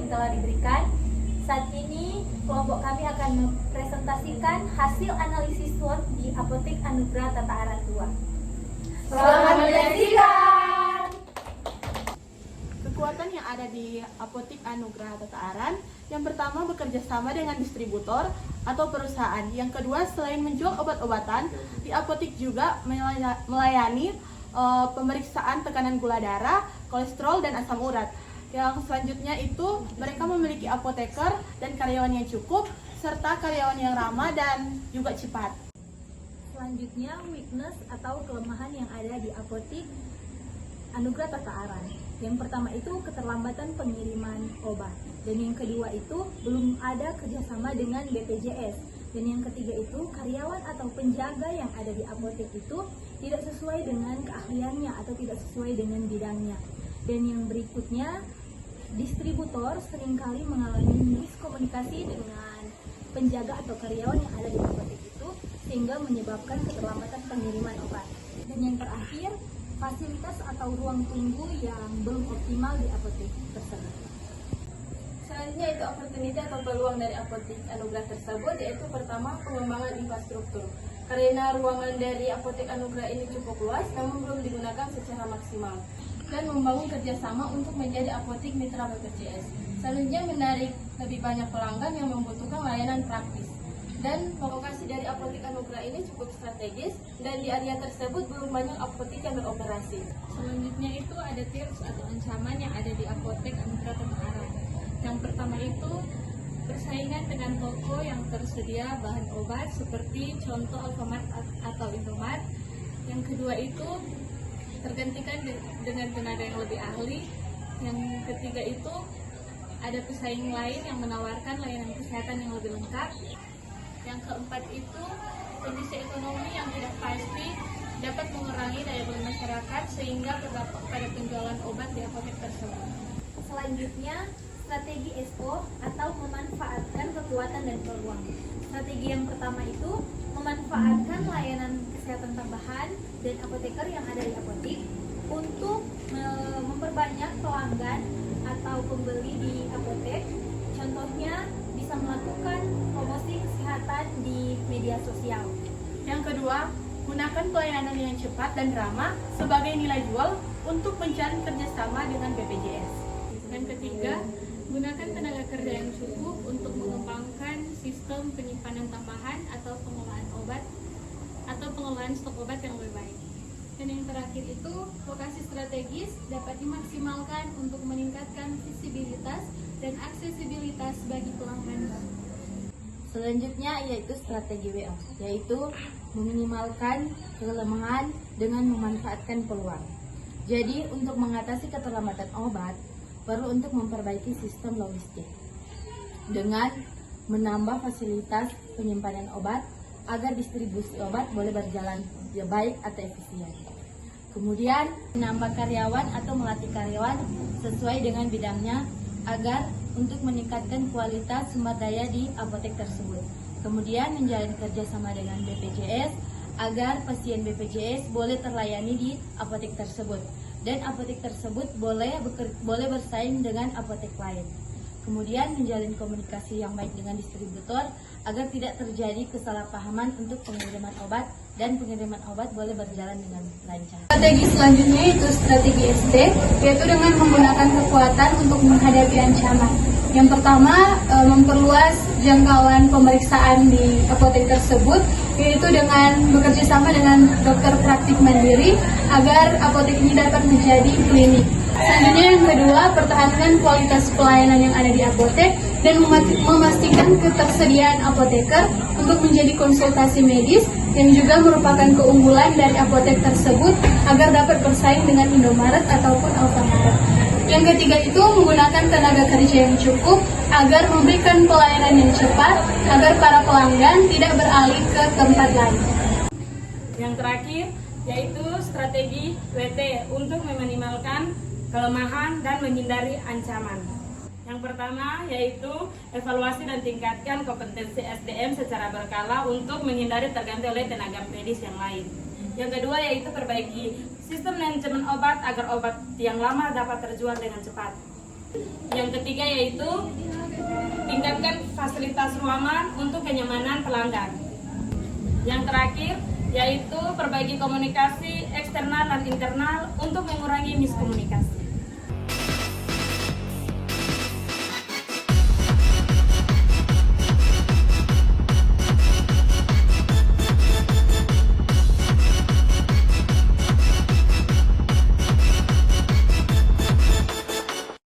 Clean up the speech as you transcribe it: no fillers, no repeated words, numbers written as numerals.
yang telah diberikan. Saat ini kelompok kami akan mempresentasikan hasil analisis SWOT di Apotek Anugrah Tata Aran 2. Selamat menyaksikan! Kekuatan yang ada di Apotek Anugrah Tata Aran, yang pertama bekerja sama dengan distributor atau perusahaan. Yang kedua, selain menjual obat-obatan, di apotek juga melayani pemeriksaan tekanan gula darah, kolesterol, dan asam urat. Yang selanjutnya itu mereka memiliki apoteker dan karyawan yang cukup, serta karyawan yang ramah dan juga cepat. Selanjutnya, weakness atau kelemahan yang ada di Apotek Anugrah Tata Aran. Yang pertama itu keterlambatan pengiriman obat. Dan yang kedua itu belum ada kerjasama dengan BPJS. Dan yang ketiga itu karyawan atau penjaga yang ada di apotek itu tidak sesuai dengan keahliannya atau tidak sesuai dengan bidangnya. Dan yang berikutnya, distributor seringkali mengalami miskomunikasi dengan penjaga atau karyawan yang ada di apotek itu sehingga menyebabkan keterlambatan pengiriman obat. Dan yang terakhir, fasilitas atau ruang tunggu yang belum optimal di apotek tersebut. Selanjutnya itu opportunity atau peluang dari Apotek Anugrah tersebut, yaitu pertama pengembangan infrastruktur. Karena ruangan dari Apotek Anugrah ini cukup luas namun belum digunakan secara maksimal. Dan membangun kerjasama untuk menjadi apotek mitra BPJS. Selanjutnya menarik lebih banyak pelanggan yang membutuhkan layanan praktis. Dan lokasi dari Apotek Anugrah ini cukup strategis dan di area tersebut belum banyak apotek yang beroperasi. Selanjutnya itu ada tips atau ancaman yang ada di Apotek Anugrah Tata Aran. Yang pertama itu persaingan dengan toko yang tersedia bahan obat seperti contoh Alfamart atau Indomart. Yang kedua itu tergantikan dengan tenaga yang lebih ahli. Yang ketiga itu ada pesaing lain yang menawarkan layanan kesehatan yang lebih lengkap. Yang keempat itu kondisi ekonomi yang tidak pasti dapat mengurangi daya beli masyarakat sehingga berdampak pada penjualan obat di apotek tersebut. Selanjutnya, strategi ESCO atau memanfaatkan kekuatan dan peluang. Strategi yang pertama itu memanfaatkan layanan kesehatan tambahan dan apoteker yang ada di apotek untuk memperbanyak pelanggan atau pembeli di apotek. Contohnya bisa melakukan promosi kesehatan di media sosial. Yang kedua, gunakan pelayanan yang cepat dan ramah sebagai nilai jual untuk menjalin kerjasama dengan BPJS. Dan ketiga, gunakan tenaga kerja yang cukup untuk mengembangkan sistem penyimpanan tambahan atau pengelolaan obat atau pengelolaan stok obat yang lebih baik. Dan yang terakhir itu, lokasi strategis dapat dimaksimalkan untuk meningkatkan visibilitas dan aksesibilitas bagi pelanggan. Selanjutnya yaitu strategi WO, yaitu meminimalkan kelemahan dengan memanfaatkan peluang. Jadi untuk mengatasi keterlambatan obat, perlu untuk memperbaiki sistem logistik dengan menambah fasilitas penyimpanan obat agar distribusi obat boleh berjalan baik atau efisien. Kemudian menambah karyawan atau melatih karyawan sesuai dengan bidangnya agar untuk meningkatkan kualitas sumber daya di apotek tersebut. Kemudian menjalin kerjasama dengan BPJS agar pasien BPJS boleh terlayani di apotek tersebut. Dan apotek tersebut boleh bersaing dengan apotek lain. Kemudian menjalin komunikasi yang baik dengan distributor agar tidak terjadi kesalahpahaman untuk pengiriman obat dan pengiriman obat boleh berjalan dengan lancar. Strategi selanjutnya itu strategi SD, yaitu dengan menggunakan kekuatan untuk menghadapi ancaman. Yang pertama, memperluas jangkauan pemeriksaan di apotek tersebut, yaitu dengan bekerja sama dengan dokter praktik mandiri agar apotek ini dapat menjadi klinik. Selanjutnya yang kedua, pertahankan kualitas pelayanan yang ada di apotek dan memastikan ketersediaan apoteker untuk menjadi konsultasi medis yang juga merupakan keunggulan dari apotek tersebut agar dapat bersaing dengan Indomaret ataupun Alfamart. Yang ketiga itu menggunakan tenaga kerja yang cukup agar memberikan pelayanan yang cepat agar para pelanggan tidak beralih ke tempat lain. Yang terakhir yaitu strategi WT untuk meminimalkan kelemahan dan menghindari ancaman. Yang pertama yaitu evaluasi dan tingkatkan kompetensi SDM secara berkala untuk menghindari terganti oleh tenaga medis yang lain. Yang kedua yaitu perbaiki sistem manajemen obat agar obat yang lama dapat terjual dengan cepat. Yang ketiga yaitu tingkatkan fasilitas ruangan untuk kenyamanan pelanggan. Yang terakhir yaitu perbaiki komunikasi eksternal dan internal untuk mengurangi miskomunikasi.